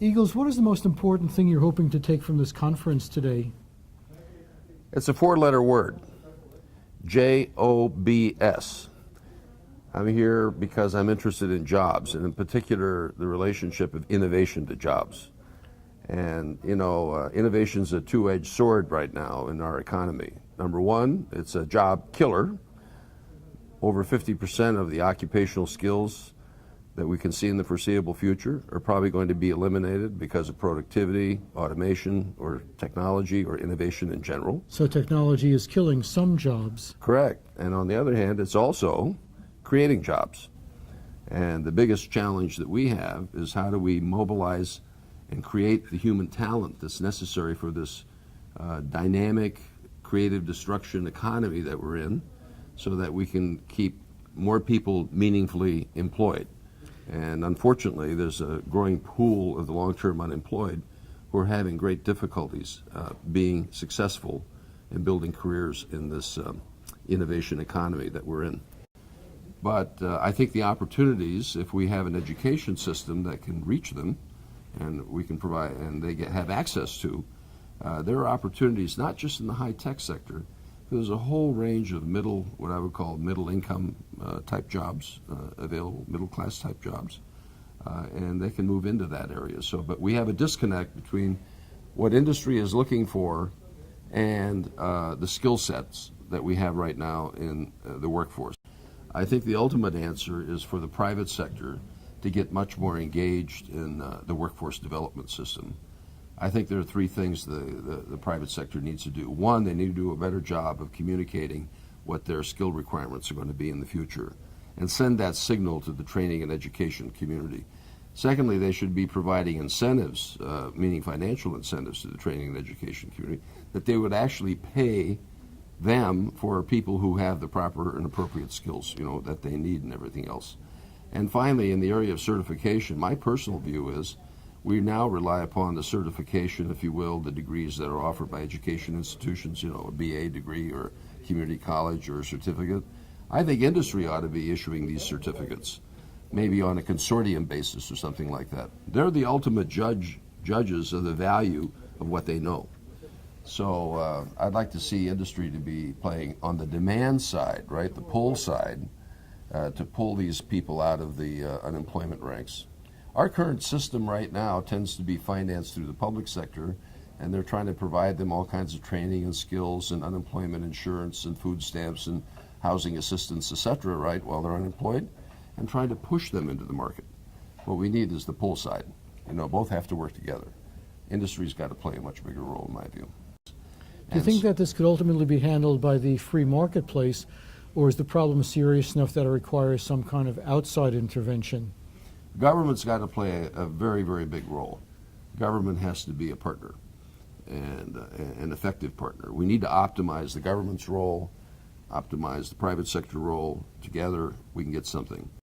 Egils, what is the most important thing you're hoping to take from this conference today? It's a four-letter word, J-O-B-S. I'm here because I'm interested in jobs, and in particular, the relationship of innovation to jobs. And, innovation's a two-edged sword right now in our economy. Number one, it's a job killer. Over 50% of the occupational skills that we can see in the foreseeable future are probably going to be eliminated because of productivity, automation, or technology, or innovation in general. So technology is killing some jobs. Correct. And on the other hand, it's also creating jobs. And the biggest challenge that we have is how do we mobilize and create the human talent that's necessary for this dynamic, creative destruction economy that we're in, so that we can keep more people meaningfully employed. And unfortunately, there's a growing pool of the long-term unemployed who are having great difficulties being successful in building careers in this innovation economy that we're in. But I think the opportunities, if we have an education system that can reach them, and we can provide, and they have access to, there are opportunities not just in the high-tech sector. There's a whole range of what I would call middle-income type jobs available, middle-class type jobs, and they can move into that area. But we have a disconnect between what industry is looking for and the skill sets that we have right now in the workforce. I think the ultimate answer is for the private sector to get much more engaged in the workforce development system. I think there are three things the private sector needs to do. One, they need to do a better job of communicating what their skill requirements are going to be in the future and send that signal to the training and education community. Secondly, they should be providing incentives, meaning financial incentives to the training and education community, that they would actually pay them for people who have the proper and appropriate skills, that they need and everything else. And finally, in the area of certification, my personal view is we now rely upon the certification, if you will, the degrees that are offered by education institutions, a BA degree or community college or a certificate. I think industry ought to be issuing these certificates, maybe on a consortium basis or something like that. They're the ultimate judges of the value of what they know. So I'd like to see industry to be playing on the demand side, right, the pull side, to pull these people out of the unemployment ranks. Our current system right now tends to be financed through the public sector, and they're trying to provide them all kinds of training and skills and unemployment insurance and food stamps and housing assistance, etc., right, while they're unemployed, and trying to push them into the market. What we need is the pull side. Both have to work together. Industry's got to play a much bigger role, in my view. Do you think that this could ultimately be handled by the free marketplace, or is the problem serious enough that it requires some kind of outside intervention? Government's got to play a very, very big role. Government has to be a partner, and an effective partner. We need to optimize the government's role, optimize the private sector role. Together, we can get something.